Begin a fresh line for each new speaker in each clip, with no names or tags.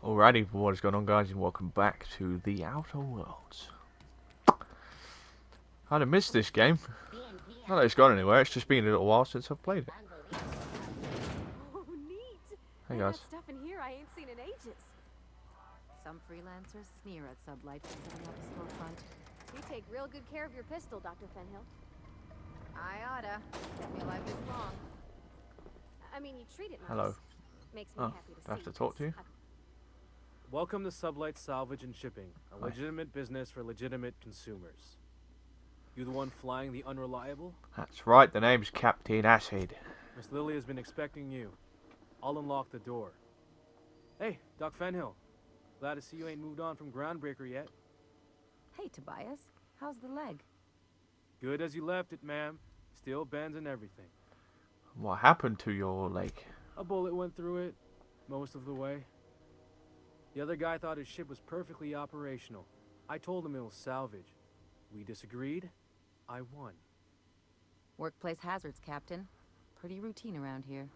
Alrighty, what is going on, guys, and welcome back to the Outer Worlds. I'd have missed this game. Not that it's gone anywhere, it's just been a little while since I've played it.
Oh, neat!
Hey
They
guys.
got stuff in here I ain't seen in ages.
Some freelancers sneer at sublight for setting up a storefront.
You take real good care of your pistol, Dr. Fenhill.
I oughta. Kept me alive this long.
I mean, you treat it nice.
Hello.
Makes me
Oh,
happy to
do I have
see
to talk to you?
Welcome to Sublight Salvage and Shipping, a legitimate business for legitimate consumers. You the one flying the Unreliable?
That's right, the name's Captain Acid.
Miss Lily has been expecting you. I'll unlock the door. Hey, Doc Fenhill. Glad to see you ain't moved on from Groundbreaker yet.
Hey, Tobias. How's the leg?
Good as you left it, ma'am. Still bends and everything.
What happened to your leg?
A bullet went through it, most of the way. The other guy thought his ship was perfectly operational. I told him it was salvage. We disagreed. I won.
Workplace hazards, Captain. Pretty routine around here.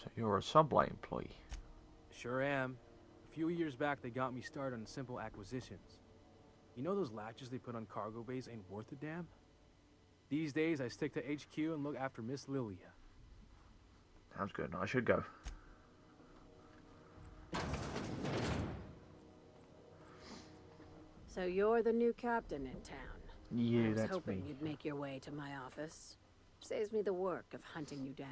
So you're a Sublight employee.
Sure am. A few years back, they got me started on simple acquisitions. You know those latches they put on cargo bays ain't worth a damn? These days, I stick to HQ and look after Miss Lilia.
Sounds good, I should go.
So you're the new captain in town.
Yeah,
I was
that's
hoping
me.
you'd make your way to my office. Saves me the work of hunting you down.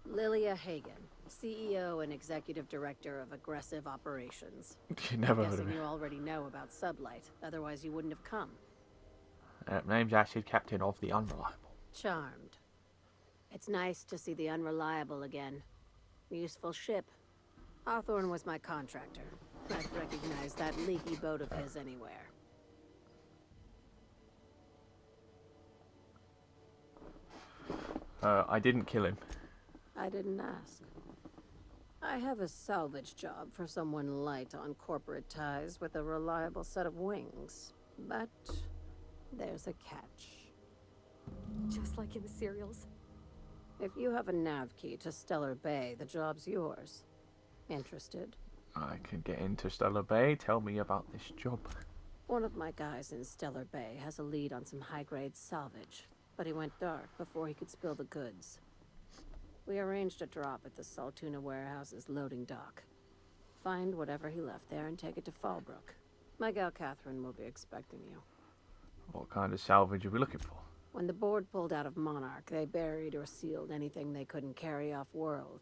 Lilia Hagen, CEO and Executive Director of Aggressive Operations.
You never heard of
Guessing
me.
you already know about Sublight, otherwise you wouldn't have come.
Name's Acid, Captain of the Unreliable.
Charmed. It's nice to see the Unreliable again. Useful ship. Hawthorne was my contractor. I'd recognize that leaky boat of his anywhere.
I didn't kill him.
I didn't ask. I have a salvage job for someone light on corporate ties with a reliable set of wings. But there's a catch.
Just like in the serials.
If you have a nav key to Stellar Bay, the job's yours. Interested?
I can get into Stellar Bay. Tell me about this job.
One of my guys in Stellar Bay has a lead on some high-grade salvage, but he went dark before he could spill the goods. We arranged a drop at the Saltuna warehouse's loading dock. Find whatever he left there and take it to Fallbrook. My gal Catherine will be expecting you.
What kind of salvage are we looking for?
When the board pulled out of Monarch, they buried or sealed anything they couldn't carry off-world.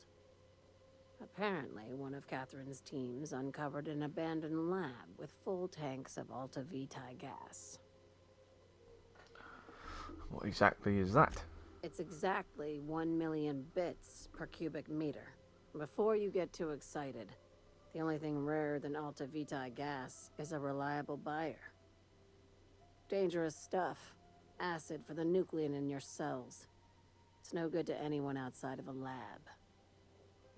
Apparently, one of Catherine's teams uncovered an abandoned lab with full tanks of Alta Vitae gas.
What exactly is that?
It's exactly 1 million bits per cubic meter. Before you get too excited, the only thing rarer than Alta Vitae gas is a reliable buyer. Dangerous stuff. Acid for the nucleon in your cells. It's no good to anyone outside of a lab.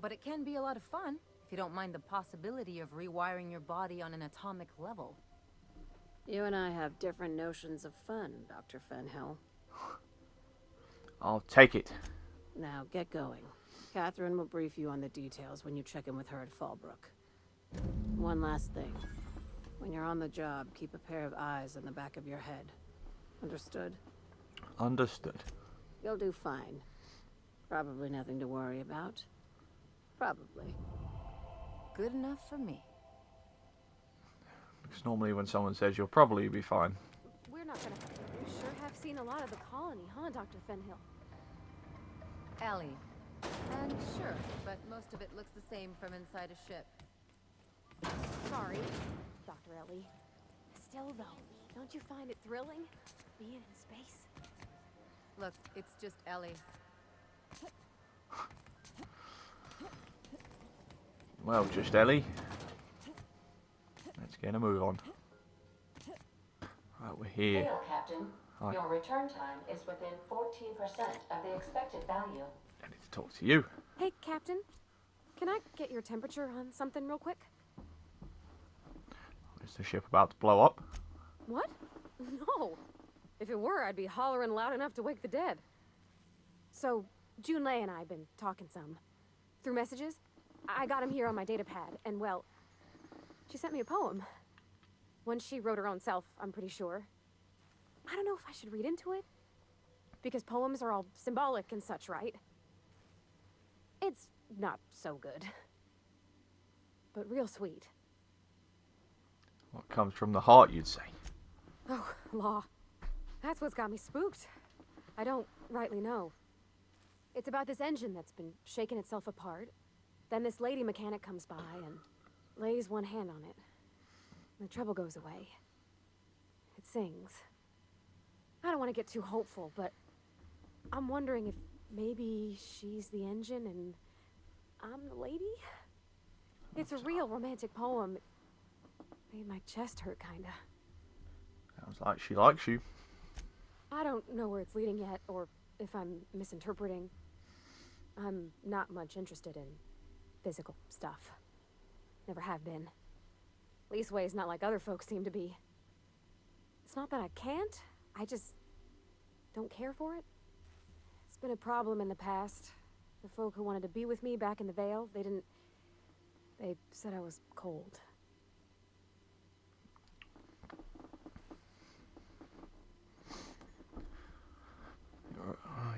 But it can be a lot of fun, if you don't mind the possibility of rewiring your body on an atomic level.
You and I have different notions of fun, Dr. Fenhill.
I'll take it.
Now, get going. Catherine will brief you on the details when you check in with her at Fallbrook. One last thing. When you're on the job, keep a pair of eyes on the back of your head. Understood?
Understood.
You'll do fine. Probably nothing to worry about. Probably.
Good enough for me.
Because normally when someone says you'll probably be fine.
We're not gonna... You sure have seen a lot of the colony, huh, Dr. Fenhill?
Ellie. And sure, but most of it looks the same from inside a ship.
Sorry, Dr. Ellie. Still, though, don't you find it thrilling? Being in space?
Look, it's just Ellie.
Well, just Ellie. Let's get a move on. Right, we're here.
Hail, Captain.
Hi.
Your return time is within 14% of the expected value.
I need to talk to you.
Hey, Captain. Can I get your temperature on something real quick?
Is the ship about to blow up?
What? No. If it were, I'd be hollering loud enough to wake the dead. So, Junlei and I have been talking some. Through messages, I got him here on my datapad, and well, She sent me a poem. One she wrote her own self, I'm pretty sure. I don't know if I should read into it. Because poems are all symbolic and such, right? It's not so good. But real sweet.
What comes from the heart, you'd say.
Oh, law. That's what's got me spooked. I don't rightly know. It's about this engine that's been shaking itself apart. Then this lady mechanic comes by and lays one hand on it. The trouble goes away. It sings. I don't want to get too hopeful, but I'm wondering if maybe she's the engine and I'm the lady? It's a real romantic poem. Made my chest hurt, kinda.
Sounds like she likes you.
I don't know where it's leading yet, or if I'm misinterpreting. I'm not much interested in physical stuff. Never have been. Leastways, not like other folks seem to be. It's not that I can't, I just don't care for it. It's been a problem in the past. The folk who wanted to be with me back in the Vale, they said I was cold.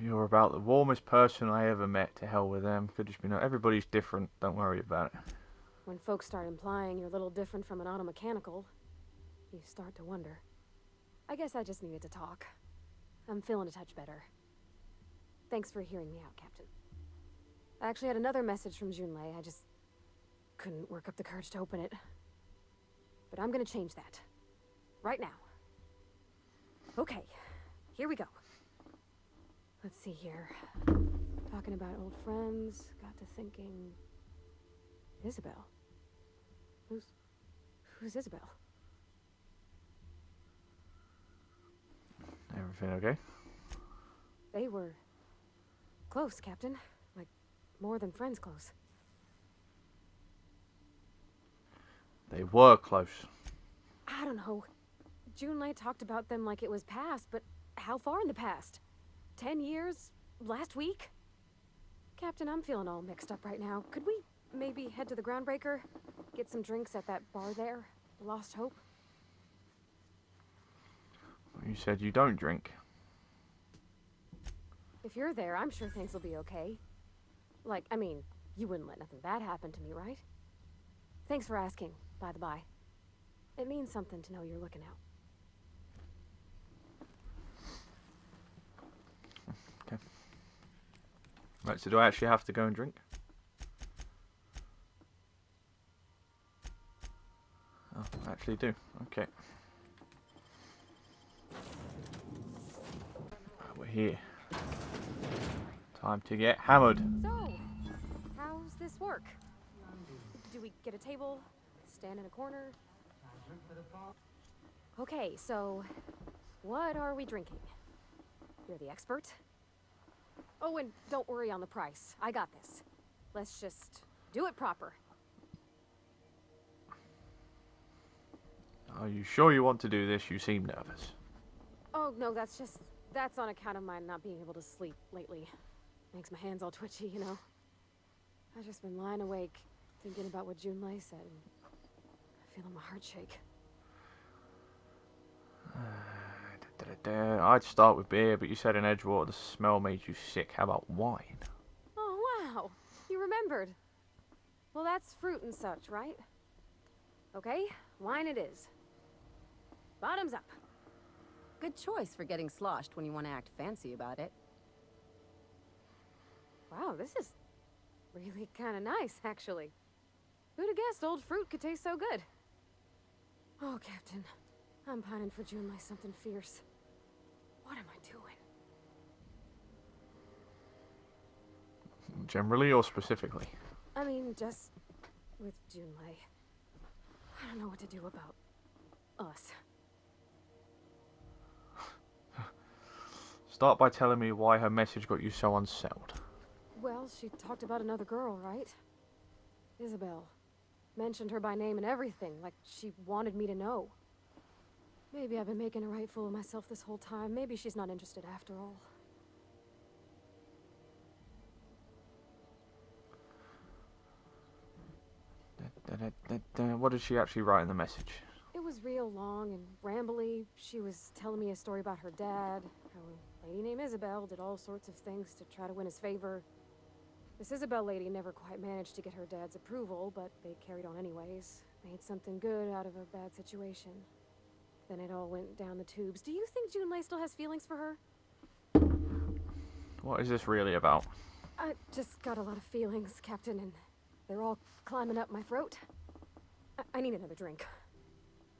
You're about the warmest person I ever met. To hell with them. Could just be no. Everybody's different. Don't worry about it.
When folks start implying you're a little different from an automechanical, you start to wonder. I guess I just needed to talk. I'm feeling a touch better. Thanks for hearing me out, Captain. I actually had another message from Junlei. I just couldn't work up the courage to open it. But I'm gonna change that. Right now. Okay, here we go. Let's see here. Talking about old friends, got to thinking... Isabel? Who's Isabel?
Everything okay?
They were... close, Captain. Like, more than friends close.
They were close.
I don't know. Junlei talked about them like it was past, but how far in the past? 10 years? Last week? Captain, I'm feeling all mixed up right now. Could we maybe head to the Groundbreaker? Get some drinks at that bar there? The Lost Hope?
You said you don't drink.
If you're there, I'm sure things will be okay. Like, I mean, you wouldn't let nothing bad happen to me, right? Thanks for asking, by the by. It means something to know you're looking out.
Okay. Right, so do I actually have to go and drink? Oh, I actually do. Okay. We're here. Time to get hammered.
So, how's this work? Do we get a table? Stand in a corner? Okay, so what are we drinking? You're the expert. Oh, and don't worry on the price. I got this. Let's just do it proper.
Are you sure you want to do this? You seem nervous.
Oh, no, that's on account of my not being able to sleep lately. Makes my hands all twitchy, you know. I've just been lying awake, thinking about what Junlei said, and feeling my heart shake.
I'd start with beer, but you said in Edgewater the smell made you sick. How about wine?
Oh, wow. You remembered. Well, that's fruit and such, right? Okay, wine it is. Bottoms up.
Good choice for getting sloshed when you want to act fancy about it.
Wow, this is really kind of nice, actually. Who'd have guessed old fruit could taste so good? Oh, Captain. I'm pining for Junlei something fierce. What am I doing?
Generally or specifically?
I mean, just with Junlei. I don't know what to do about us.
Start by telling me why her message got you so unsettled.
Well, she talked about another girl, right? Isabel. Mentioned her by name and everything, like she wanted me to know. Maybe I've been making a right fool of myself this whole time. Maybe she's not interested after all.
What did she actually write in the message?
It was real long and rambly. She was telling me a story about her dad, how a lady named Isabel did all sorts of things to try to win his favor. This Isabel lady never quite managed to get her dad's approval, but they carried on anyways. Made something good out of a bad situation. Then it all went down the tubes. Do you think Junlei still has feelings for her?
What is this really about?
I just got a lot of feelings, Captain, and they're all climbing up my throat. I need another drink.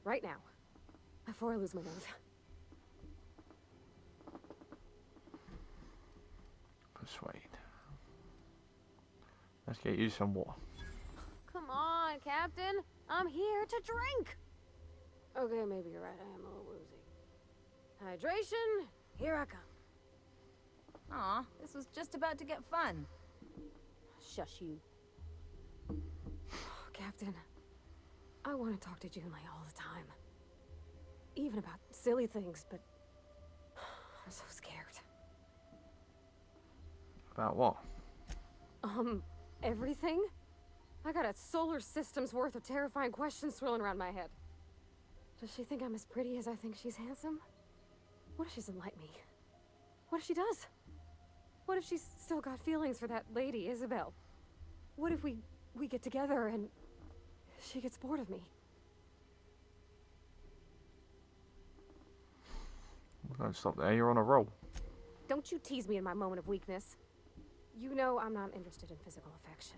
Right now. Before I lose my nerve.
Persuade. Let's get you some water.
Come on, Captain. I'm here to drink. Okay, maybe you're right. I am a little woozy. Hydration, here I come.
Aw, this was just about to get fun.
Shush you. Captain, I want to talk to Junlei all the time. Even about silly things, but I'm so scared.
About what?
Everything? I got a solar system's worth of terrifying questions swirling around my head. Does she think I'm as pretty as I think she's handsome? What if she doesn't like me? What if she does? What if she's still got feelings for that lady, Isabel? What if we get together and she gets bored of me?
Don't stop there, you're on a roll.
Don't you tease me in my moment of weakness. You know I'm not interested in physical affection.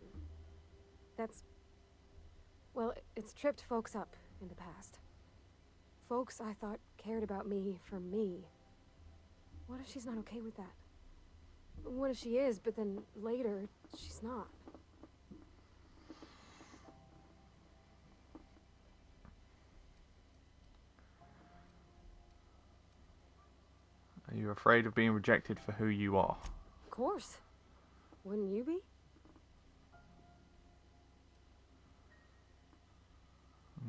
That's... well, it's tripped folks up in the past. Folks I thought cared about me for me. What if she's not okay with that? What if she is, but then later, she's not?
Are you afraid of being rejected for who you are?
Of course. Wouldn't you be?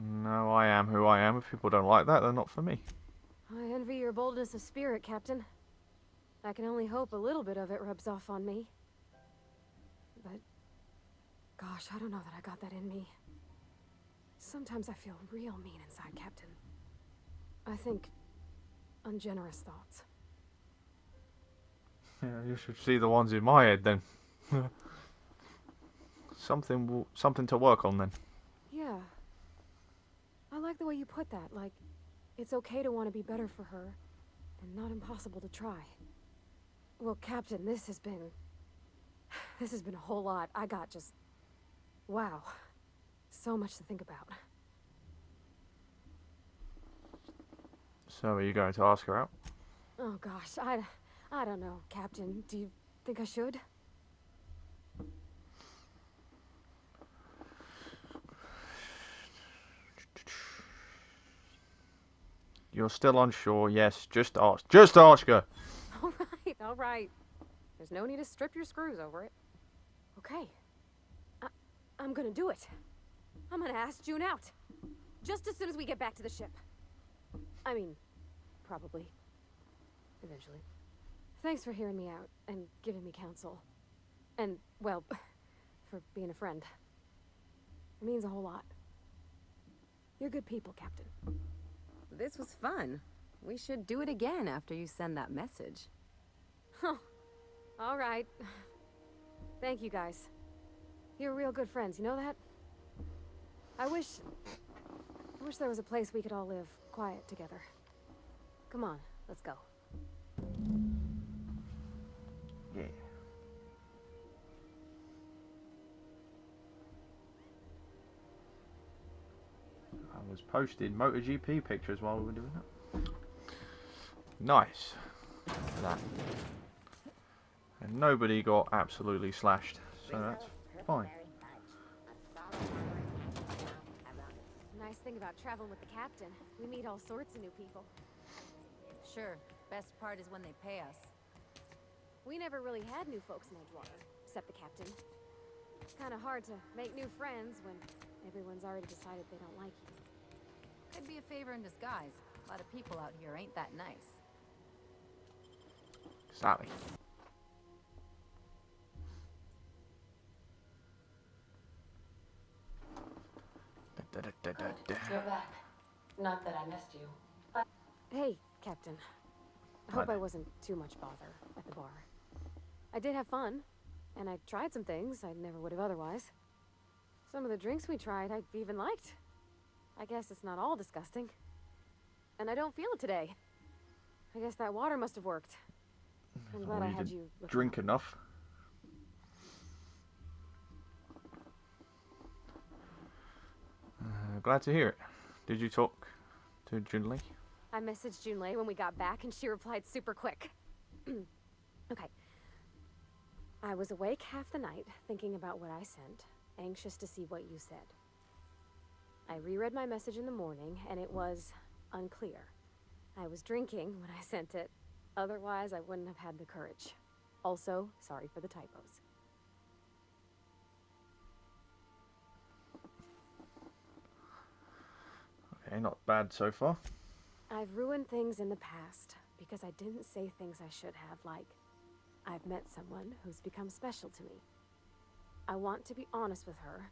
No, I am who I am. If people don't like that, they're not for me.
I envy your boldness of spirit, Captain. I can only hope a little bit of it rubs off on me. But... gosh, I don't know that I got that in me. Sometimes I feel real mean inside, Captain. I think... ungenerous thoughts.
Yeah, you should see the ones in my head then. Something to work on then.
Yeah. I like the way you put that, like, it's okay to want to be better for her, and not impossible to try. Well, Captain, this has been a whole lot. I got just... wow. So much to think about.
So are you going to ask her out?
Oh gosh, I don't know, Captain. Do you think I should?
You're still unsure, yes, just ask. Just ask her!
All right. There's no need to strip your screws over it. Okay. I'm gonna do it. I'm gonna ask June out. Just as soon as we get back to the ship. I mean, probably. Eventually. Thanks for hearing me out and giving me counsel. And, well, for being a friend. It means a whole lot. You're good people, Captain.
This was fun. We should do it again after you send that message.
Oh, all right. Thank you, guys. You're real good friends, you know that? I wish there was a place we could all live quiet together. Come on, let's go.
Yeah. I was posting MotoGP pictures while we were doing that. Nice. That. And nobody got absolutely slashed, so that's fine.
Nice thing about traveling with the captain. We meet all sorts of new people.
Sure, best part is when they pay us.
We never really had new folks in Edgewater, except the captain. It's kind of hard to make new friends when everyone's already decided they don't like you.
Could be a favor in disguise. A lot of people out here ain't that nice.
Exactly.
Good. You're back. Not that I missed you.
Hey, Captain. I hope I wasn't too much bother at the bar. I did have fun, and I tried some things I never would have otherwise. Some of the drinks we tried I even liked. I guess it's not all disgusting. And I don't feel it today. I guess that water must have worked. I'm glad
Or
I
you
had
didn't
you look
drink
up.
enough. Glad to hear it. Did you talk to Junlei?
I messaged Junlei when we got back, and she replied super quick. Okay. I was awake half the night, thinking about what I sent, anxious to see what you said. I reread my message in the morning, and it was unclear. I was drinking when I sent it. Otherwise, I wouldn't have had the courage. Also, sorry for the typos.
Okay, not bad so far.
I've ruined things in the past because I didn't say things I should have, like, I've met someone who's become special to me. I want to be honest with her,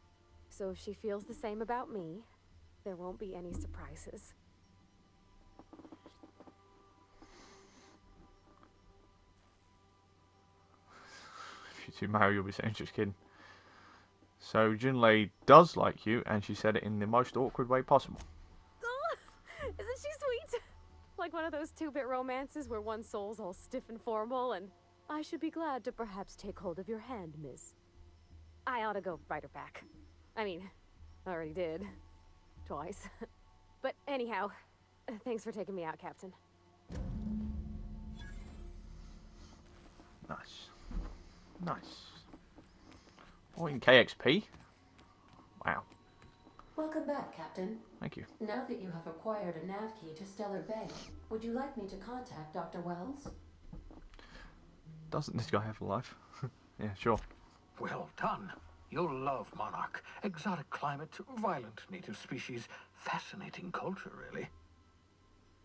so if she feels the same about me, there won't be any surprises.
If you two marry, you'll be saying just kidding. So Junlei does like you, and she said it in the most awkward way possible.
Isn't she sweet? Like one of those two-bit romances where one soul's all stiff and formal, and I should be glad to perhaps take hold of your hand, miss. I ought to go write her back. I mean, I already did. Twice. But anyhow, thanks for taking me out, Captain.
Nice. Nice. Oh, in KXP? Wow.
Welcome back, Captain.
Thank you.
Now that you have acquired a nav key to Stellar Bay, would you like me to contact Dr. Wells?
Doesn't this guy have a life? Yeah, sure.
Well done. You'll love Monarch. Exotic climate, violent native species, fascinating culture, really.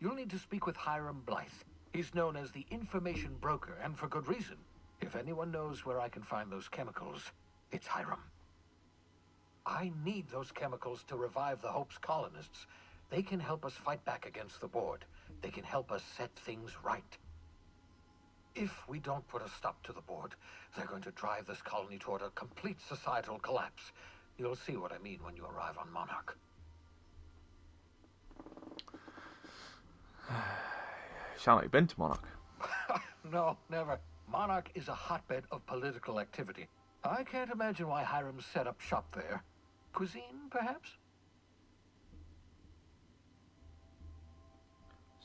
You'll need to speak with Hiram Blythe. He's known as the information broker, and for good reason. If anyone knows where I can find those chemicals, it's Hiram. I need those chemicals to revive the Hope's colonists. They can help us fight back against the Board. They can help us set things right. If we don't put a stop to the Board, they're going to drive this colony toward a complete societal collapse. You'll see what I mean when you arrive on Monarch.
Sound like you've been to Monarch.
No, never. Monarch is a hotbed of political activity. I can't imagine why Hiram set up shop there. Cuisine, perhaps?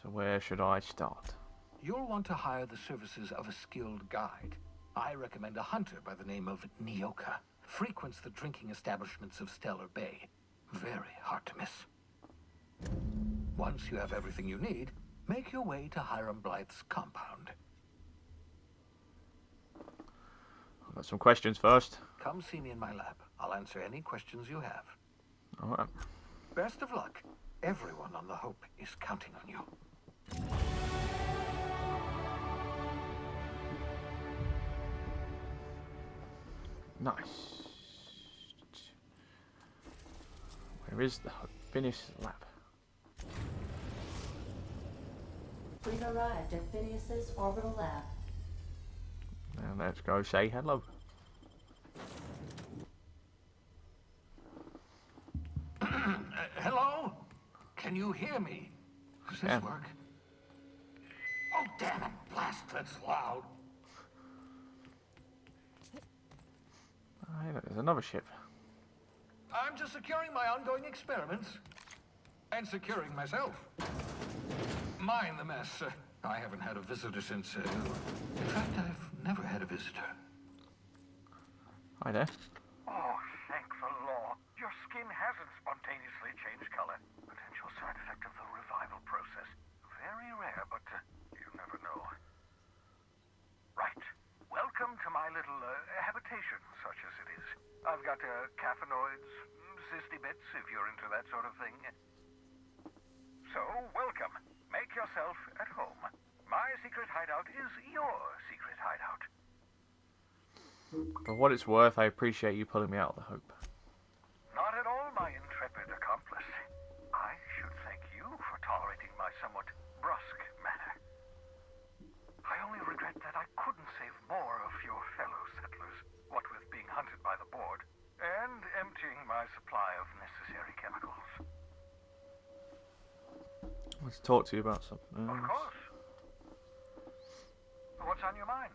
So where should I start?
You'll want to hire the services of a skilled guide. I recommend a hunter by the name of Nyoka. Frequents the drinking establishments of Stellar Bay. Very hard to miss. Once you have everything you need, make your way to Hiram Blythe's compound.
I've got some questions first.
Come see me in my lab. I'll answer any questions you have.
Alright.
Best of luck. Everyone on the Hope is counting on you.
Nice. Where is the Phineas lab?
We've arrived at Phineas's orbital lab.
Now let's go say hello.
Hello? Can you hear me? Does this
Yeah.
work? Oh, damn it. Blast, that's loud.
Oh, hey, look, there's another ship.
I'm just securing my ongoing experiments. And securing myself. Mind the mess. I haven't had a visitor since... in fact, I've never had a visitor.
Hi there.
Oh, thank the law. Your skin hasn't spontaneously changed color. Potential side effect of the revival process. Very rare, but you never know. Right. Welcome to my little habitation, such as it is. I've got caffeinoids, cysty bits, if you're into that sort of thing. So, welcome. Make yourself at home. My secret hideout is your secret hideout.
For what it's worth, I appreciate you pulling me out of the Hope.
Not at all, my intrepid accomplice. my supply of necessary chemicals.
Let's talk to you about something
Of
else.
course. What's on your mind?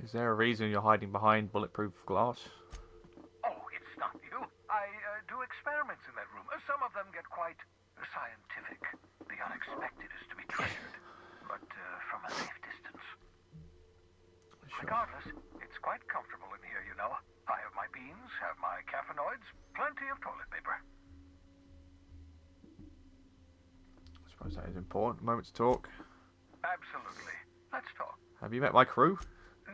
Is there a reason you're hiding behind bulletproof glass?
Oh, it's not you. I do experiments in that room. Some of them get quite scientific. The unexpected is to be treasured, but from a safe distance.
Sure.
Regardless, it's quite comfortable in here, you know. I have my beans, have my caffeinoids, plenty of toilet paper.
I suppose that is important. Moment to talk.
Absolutely. Let's talk.
Have you met my crew?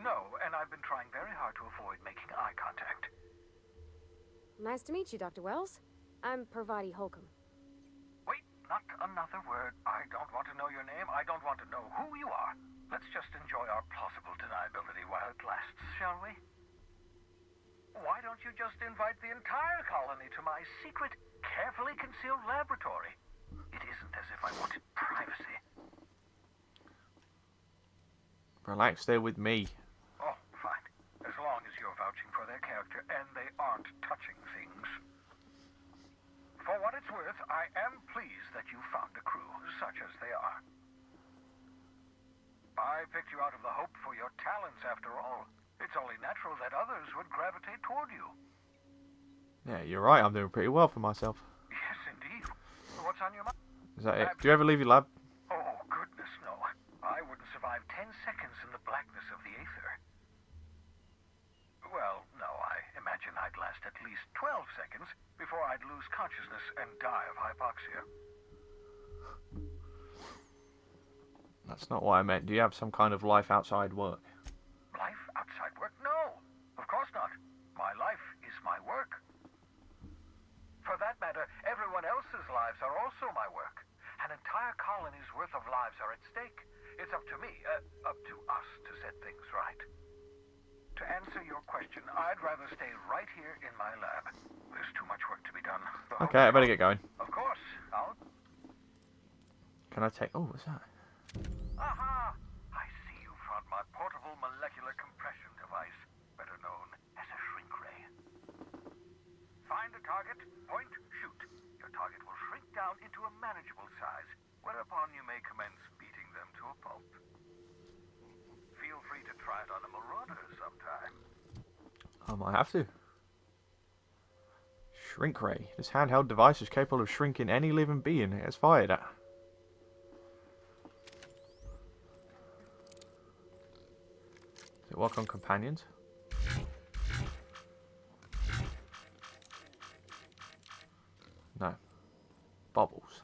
No, and I've been trying very hard to avoid making eye contact.
Nice to meet you, Dr. Wells. I'm Parvati Holcomb.
Wait, not another word. I don't want to know your name. I don't want to know who you are. Let's just enjoy our plausible deniability while it lasts, shall we? Why don't you just invite the entire colony to my secret, carefully concealed laboratory? It isn't as if I wanted privacy.
Relax there with me.
Oh, fine. As long as you're vouching for their character and they aren't touching things. For what it's worth, I am pleased that you found a crew, such as they are. I picked you out of the hope for your talents, after all. It's only natural that others would gravitate toward you.
Yeah, you're right. I'm doing pretty well for myself.
Yes, indeed. What's on your mind?
Is that it? Do you ever leave your lab?
Oh, goodness, no. I wouldn't survive 10 seconds in the blackness of the aether. Well, no, I imagine I'd last at least 12 seconds before I'd lose consciousness and die of hypoxia.
That's not what I meant. Do you have some kind of life outside work?
Life outside work? No, of course not. My life is my work. For that matter, everyone else's lives are also my work. An entire colony's worth of lives are at stake. It's up to me, up to us to set things right. To answer your question, I'd rather stay right here in my lab. There's too much work to be done.
Okay, I better get going.
Of course, I'll...
Can I take... Oh, what's that?
Aha! I see you found my portable molecular compression device, better known as a shrink ray. Find a target, point, shoot. Your target will shrink down into a manageable size, whereupon you may commence beating them to a pulp. Feel free to try it on a marauder sometime.
I might have to. Shrink ray. This handheld device is capable of shrinking any living being it has fired at. Does it work on companions? No. Bubbles.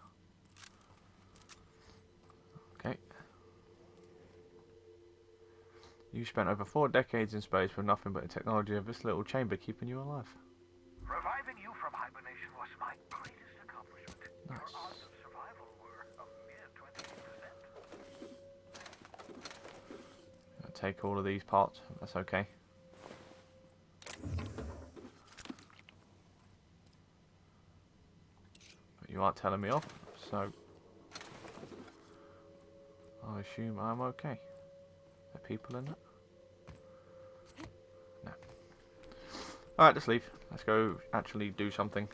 Okay. You spent over 4 decades in space with nothing but the technology of this little chamber keeping you alive.
Reviving you from hibernation was my greatest accomplishment.
Nice.
Your odds of survival were a mere 28%.
I'll take all of these parts. That's okay. But you aren't telling me off, so I assume I'm okay. Are there people in it? No. Alright, let's leave. Let's go actually do something.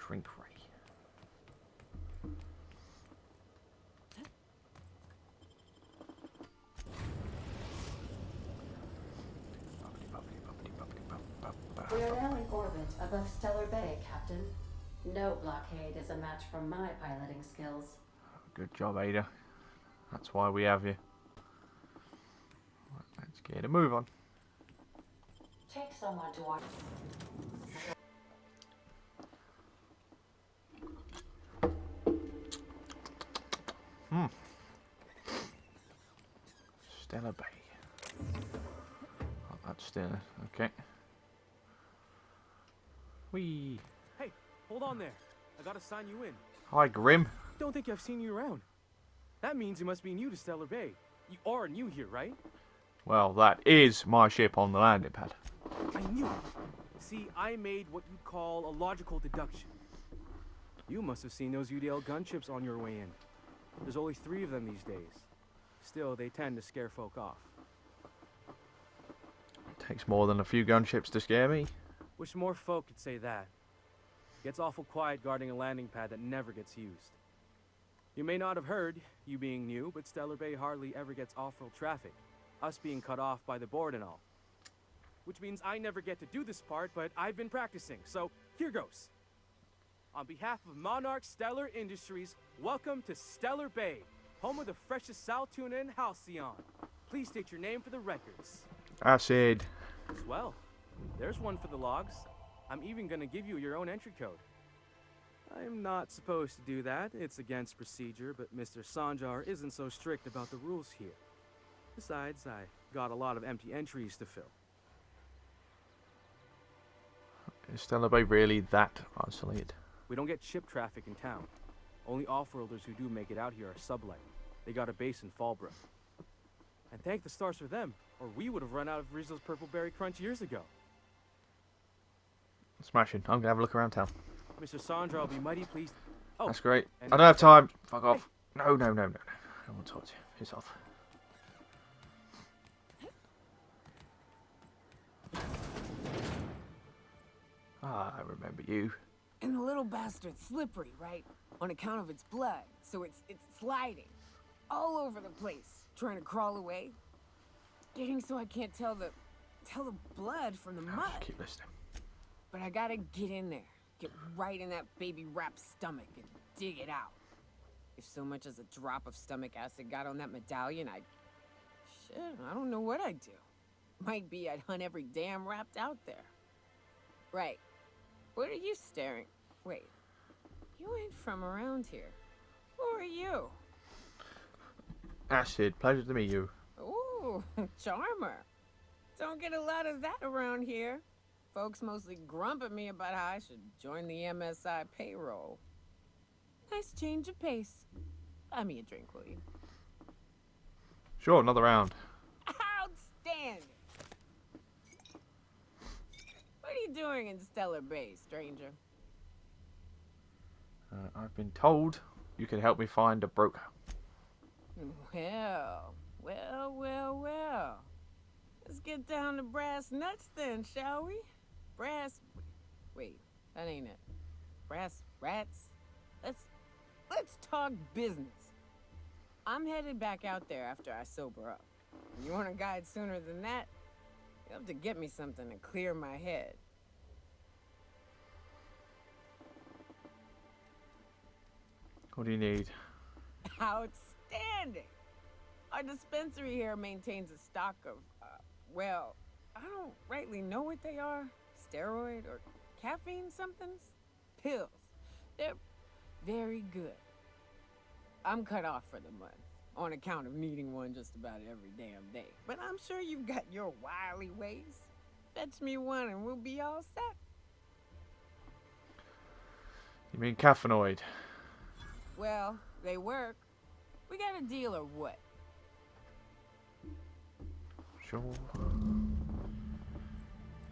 Shrink ray.
We are now in orbit above Stellar Bay, Captain.
No blockade is a match for my piloting skills.
Good job, Ada. That's why we have you. Right, let's get a move on.
Take someone to watch.
Stellar Bay. Oh, that's Stellar. Okay. Whee!
Hey, hold on there. I gotta sign you in.
Hi, Grim.
Don't think I've seen you around. That means you must be new to Stellar Bay. You are new here, right?
Well, that is my ship on the landing pad.
I knew it. See, I made what you call a logical deduction. You must have seen those UDL gunships on your way in. There's only 3 of them these days. Still, they tend to scare folk off.
Takes more than a few gunships to scare me.
Wish more folk could say that. Gets awful quiet guarding a landing pad that never gets used. You may not have heard, you being new, but Stellar Bay hardly ever gets off-road traffic. Us being cut off by the board and all. Which means I never get to do this part, but I've been practicing, so here goes. On behalf of Monarch Stellar Industries, welcome to Stellar Bay, home of the freshest sal tuna in Halcyon. Please state your name for the records.
Acid.
Swell. There's one for the logs. I'm even gonna give you your own entry code. I'm not supposed to do that. It's against procedure, but Mr. Sanjar isn't so strict about the rules here. Besides, I got a lot of empty entries to fill.
Is Stellar Bay really that isolated?
We don't get ship traffic in town. Only off-worlders who do make it out here are sublight. They got a base in Fallbrook. And thank the stars for them, or we would have run out of Rizzo's Purple Berry Crunch years ago.
Smashing. I'm gonna have a look around town.
Mr. Sandra will be mighty pleased. Oh,
That's great.
and-
I don't have time. Fuck off. No. I don't want to talk to you. Piss off. Ah, I remember you.
And the little bastard's slippery, right? On account of its blood, so it's sliding all over the place, trying to crawl away. Getting so I can't tell the blood from the
I'll
mud.
just keep listening.
But I gotta get in there, get right in that baby rap's stomach and dig it out. If so much as a drop of stomach acid got on that medallion, I don't know what I'd do. Might be I'd hunt every damn rapt out there. Right. What are you staring? Wait. You ain't from around here. Who are you?
Acid. Pleasure to meet you.
Ooh, charmer. Don't get a lot of that around here. Folks mostly grump at me about how I should join the MSI payroll. Nice change of pace. Buy me a drink, will you?
Sure, another round.
Outstanding! What are you doing in Stellar Bay, stranger?
I've been told you can help me find a broker.
Well. Let's get down to brass nuts then, shall we? Wait, that ain't it. Brass rats? Let's talk business. I'm headed back out there after I sober up. You want a guide sooner than that? You'll have to get me something to clear my head.
What do you need?
Outstanding! Our dispensary here maintains a stock of, well, I don't rightly know what they are. Steroid or caffeine somethings? Pills. They're very good. I'm cut off for the month, on account of needing one just about every damn day. But I'm sure you've got your wily ways. Fetch me one and we'll be all set.
You mean caffeinoid?
Well, they work. We got a deal or what?
Sure.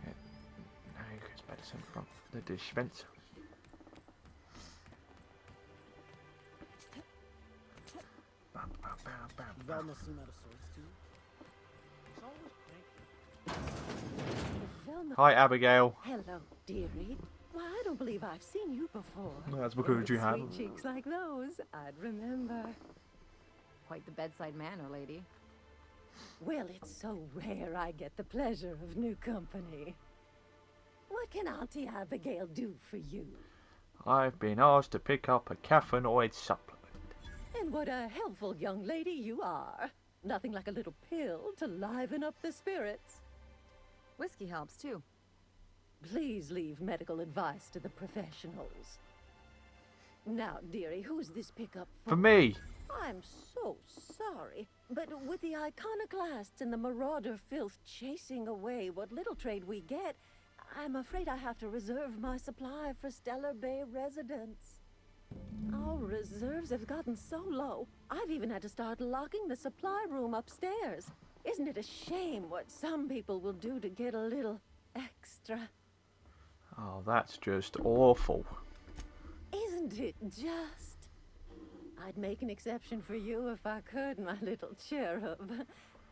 Yeah. No, it's medicine from the dispenser. Bam, bam, bam, bam, bam.
Velma seem out of sorts to you?
Velma.
Hi, Abigail.
Hello, dearie. Why, I don't believe I've seen you before.
No, that's because
With
you have.
sweet cheeks like those, I'd remember.
Quite the bedside manner, lady.
Well, it's so rare I get the pleasure of new company. What can Auntie Abigail do for you?
I've been asked to pick up a caffeinoid supplement.
And what a helpful young lady you are. Nothing like a little pill to liven up the spirits.
Whiskey helps, too.
Please leave medical advice to the professionals. Now, dearie, who's this pickup for?
For me.
I'm so sorry, but with the iconoclasts and the marauder filth chasing away what little trade we get, I'm afraid I have to reserve my supply for Stellar Bay residents. Our reserves have gotten so low, I've even had to start locking the supply room upstairs. Isn't it a shame what some people will do to get a little extra?
Oh, that's just awful.
Isn't Isn't it just? I'd make an exception for you if I could, my little cherub.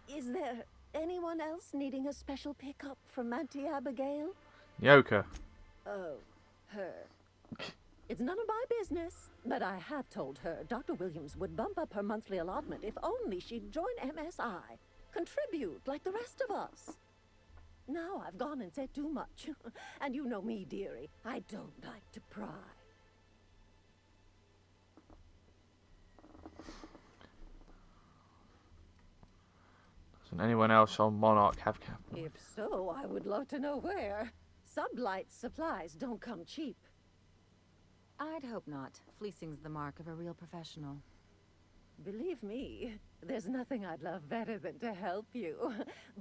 Is there anyone else needing a special pickup from Auntie Abigail?
Yoka.
Oh, her. It's none of my business, but I have told her Dr. Williams would bump up her monthly allotment if only she'd join MSI. Contribute like the rest of us. Now I've gone and said too much. And you know me, dearie. I don't like to pry.
Doesn't anyone else on Monarch have capital?
If so, I would love to know where. Sublight supplies don't come cheap.
I'd hope not. Fleecing's the mark of a real professional.
Believe me, there's nothing I'd love better than to help you.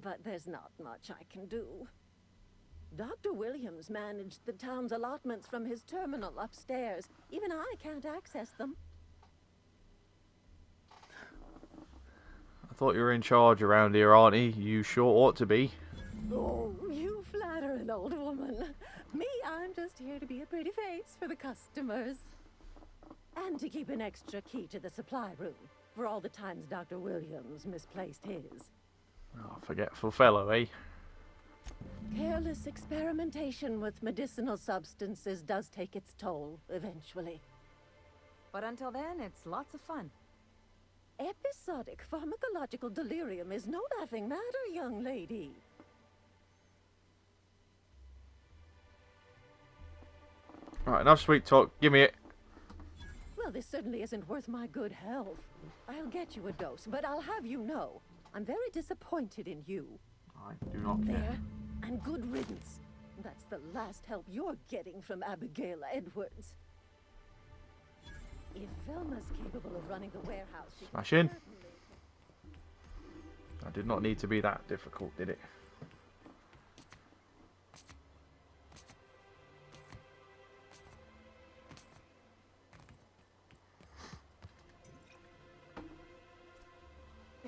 But there's not much I can do. Dr. Williams managed the town's allotments from his terminal upstairs. Even I can't access them.
I thought you were in charge around here, auntie. You sure ought to be.
Oh, you flatter an old woman. Me, I'm just here to be a pretty face for the customers. And to keep an extra key to the supply room, for all the times Dr. Williams misplaced his.
Oh, forgetful fellow, eh?
Careless experimentation with medicinal substances does take its toll, eventually.
But until then, it's lots of fun.
Episodic pharmacological delirium is no laughing matter, young lady.
Right, enough sweet talk. Give me it.
Well, this certainly isn't worth my good health. I'll get you a dose, but I'll have you know, I'm very disappointed in you.
I do not care.
There, and good riddance. That's the last help you're getting from Abigail Edwards. If Velma's capable of running the warehouse, she
Smash
can
in.
certainly...
That did not need to be that difficult, did it?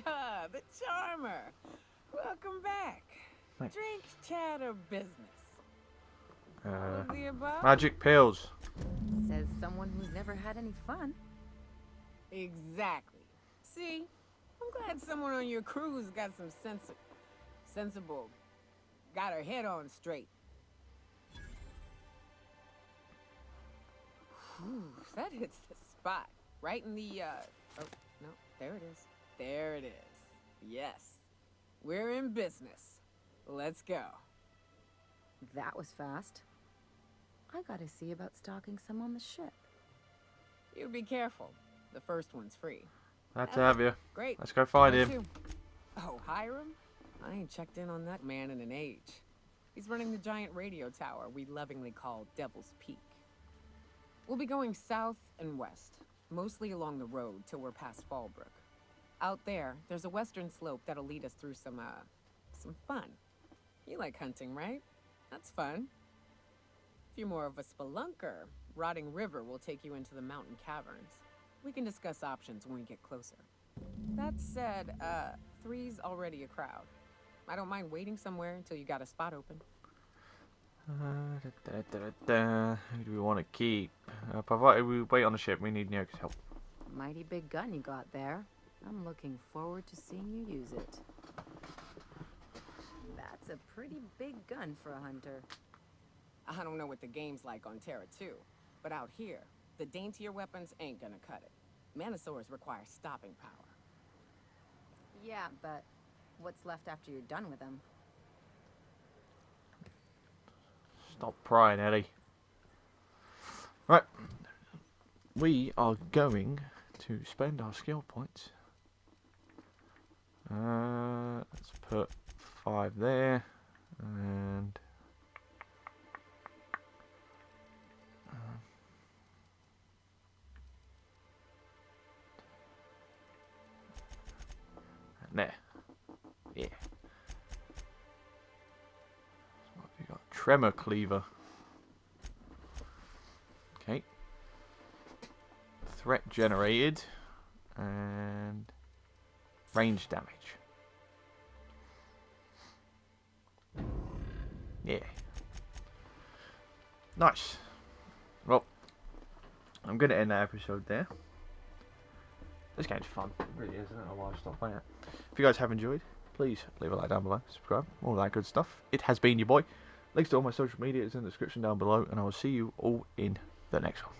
Ah, the charmer. Welcome back.
Thanks.
Drink, chat, or business? All of the above?
Magic pills.
Says someone who's never had any fun.
Exactly. See, I'm glad someone on your crew's got some sensible, got her head on straight. Whew, that hits the spot. Right in the, oh, no, there it is. There it is. Yes. We're in business. Let's go.
That was fast. I gotta see about stocking some on the ship.
You be careful. The first one's free.
Glad to have you.
Great.
Let's go find
Me
him.
too. Oh, Hiram? I ain't checked in on that man in an age. He's running the giant radio tower we lovingly call Devil's Peak. We'll be going south and west, mostly along the road till we're past Fallbrook. Out there, there's a western slope that'll lead us through some fun. You like hunting, right? That's fun. If you're more of a spelunker, Rotting River will take you into the mountain caverns. We can discuss options when we get closer. That said, 3's already a crowd. I don't mind waiting somewhere until you got a spot open.
Who do we want to keep? Provided we wait on the ship, we need Nyoka's help.
Mighty big gun you got there. I'm looking forward to seeing you use it. That's a pretty big gun for a hunter.
I don't know what the game's like on Terra 2, but out here, the daintier weapons ain't gonna cut it. Manosaurs require stopping power.
Yeah, but what's left after you're done with them?
Stop prying, Ellie. Right. We are going to spend our skill points. Let's put 5 there. And... there. Yeah. So what have we got? Tremor cleaver. Okay. Threat generated. And range damage. Yeah. Nice. Well, I'm going to end that episode there. This game's fun. It really is. I don't know why I stopped playing it. If you guys have enjoyed, please leave a like down below, subscribe, all that good stuff. It has been your boy. Links to all my social media is in the description down below, and I will see you all in the next one.